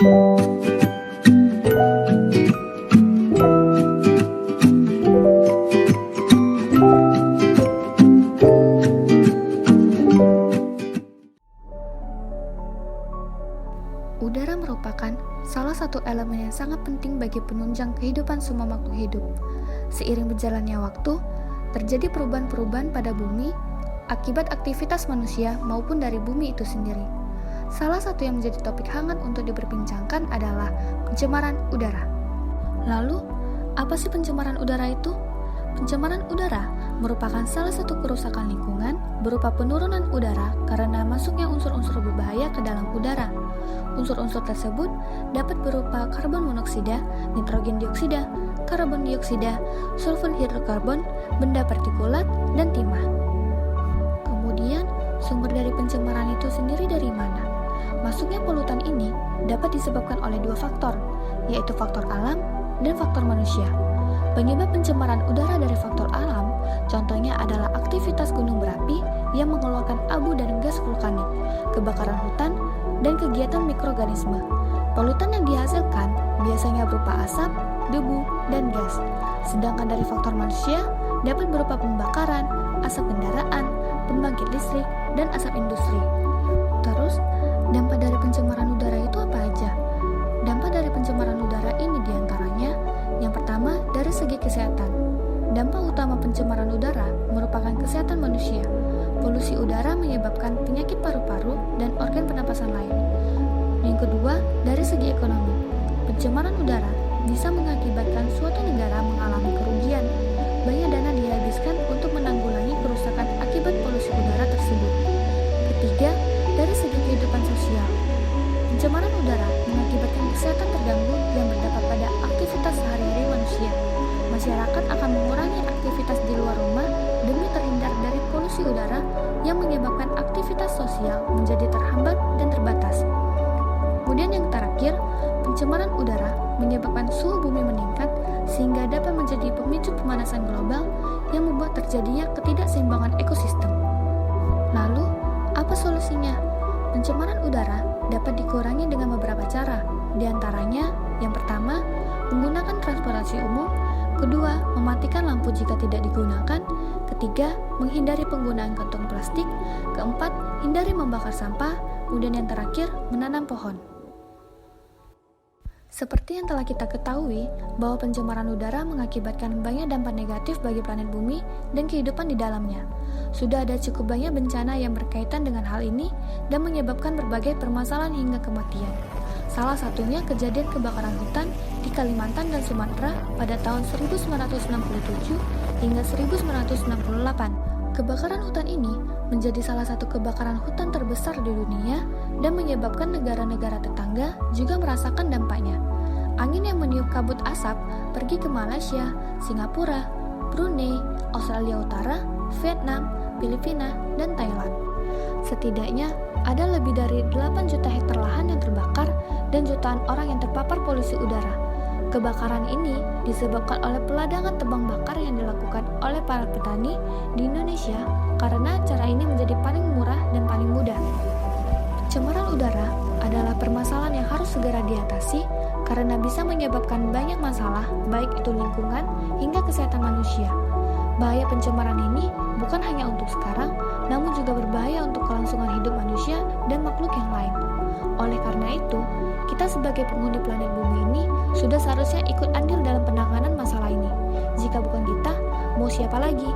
Udara merupakan salah satu elemen yang sangat penting bagi penunjang kehidupan semua makhluk hidup. Seiring berjalannya waktu, terjadi perubahan-perubahan pada bumi akibat aktivitas manusia maupun dari bumi itu sendiri. Salah satu yang menjadi topik hangat untuk diperbincangkan adalah pencemaran udara. Lalu, apa sih pencemaran udara itu? Pencemaran udara merupakan salah satu kerusakan lingkungan berupa penurunan udara karena masuknya unsur-unsur berbahaya ke dalam udara. Unsur-unsur tersebut dapat berupa karbon monoksida, nitrogen dioksida, karbon dioksida, sulfur hidrokarbon, benda partikulat, dan timah. Kemudian, sumber dari pencemaran itu sendiri dari mana? Masuknya polutan ini dapat disebabkan oleh dua faktor, yaitu faktor alam dan faktor manusia. Penyebab pencemaran udara dari faktor alam, contohnya adalah aktivitas gunung berapi yang mengeluarkan abu dan gas vulkanik, kebakaran hutan, dan kegiatan mikroorganisme. Polutan yang dihasilkan biasanya berupa asap, debu, dan gas. Sedangkan dari faktor manusia dapat berupa pembakaran, asap kendaraan, pembangkit listrik, dan asap industri. Terus, dampak dari pencemaran udara itu apa aja? Dampak dari pencemaran udara ini diantaranya, yang pertama dari segi kesehatan. Dampak utama pencemaran udara merupakan kesehatan manusia. Polusi udara menyebabkan penyakit paru-paru dan organ pernapasan lain. Yang kedua, dari segi ekonomi. Pencemaran udara bisa mengakibatkan suatu negara mengalami kerugian. Banyak dana dihabiskan untuk menanggulangi kerusakan akibat polusi udara tersebut. Ketiga, dari segi kehidupan sosial. Pencemaran udara mengakibatkan kesehatan terganggu yang berdampak pada aktivitas sehari-hari manusia. Masyarakat akan mengurangi aktivitas di luar rumah demi terhindar dari polusi udara yang menyebabkan aktivitas sosial menjadi terhambat dan terbatas. Kemudian yang terakhir, pencemaran udara menyebabkan suhu bumi meningkat sehingga dapat menjadi pemicu pemanasan global yang membuat terjadinya ketidakseimbangan ekosistem. Lalu, apa solusinya? Pencemaran udara dapat dikurangi dengan beberapa cara. Di antaranya, yang pertama, menggunakan transportasi umum. Kedua, mematikan lampu jika tidak digunakan. Ketiga, menghindari penggunaan kantong plastik. Keempat, hindari membakar sampah. Kemudian yang terakhir, menanam pohon. Seperti yang telah kita ketahui, bahwa pencemaran udara mengakibatkan banyak dampak negatif bagi planet bumi dan kehidupan di dalamnya. Sudah ada cukup banyak bencana yang berkaitan dengan hal ini dan menyebabkan berbagai permasalahan hingga kematian. Salah satunya kejadian kebakaran hutan di Kalimantan dan Sumatera pada tahun 1967 hingga 1968. Kebakaran hutan ini menjadi salah satu kebakaran hutan terbesar di dunia dan menyebabkan negara-negara tetangga juga merasakan dampaknya. Angin yang meniup kabut asap pergi ke Malaysia, Singapura, Brunei, Australia Utara, Vietnam, Filipina, dan Thailand. Setidaknya ada lebih dari 8 juta hektar lahan yang terbakar dan jutaan orang yang terpapar polusi udara. Kebakaran ini disebabkan oleh peladangan tebang bakar yang dilakukan oleh para petani di Indonesia karena cara ini menjadi paling murah dan paling mudah. Pencemaran udara adalah permasalahan yang harus segera diatasi karena bisa menyebabkan banyak masalah baik itu lingkungan hingga kesehatan manusia. Bahaya pencemaran ini bukan hanya untuk sekarang, namun juga berbahaya untuk kelangsungan hidup manusia dan makhluk yang lain. Oleh karena itu, kita sebagai penghuni planet bumi ini sudah seharusnya ikut andil dalam penanganan masalah ini. Jika bukan kita, mau siapa lagi?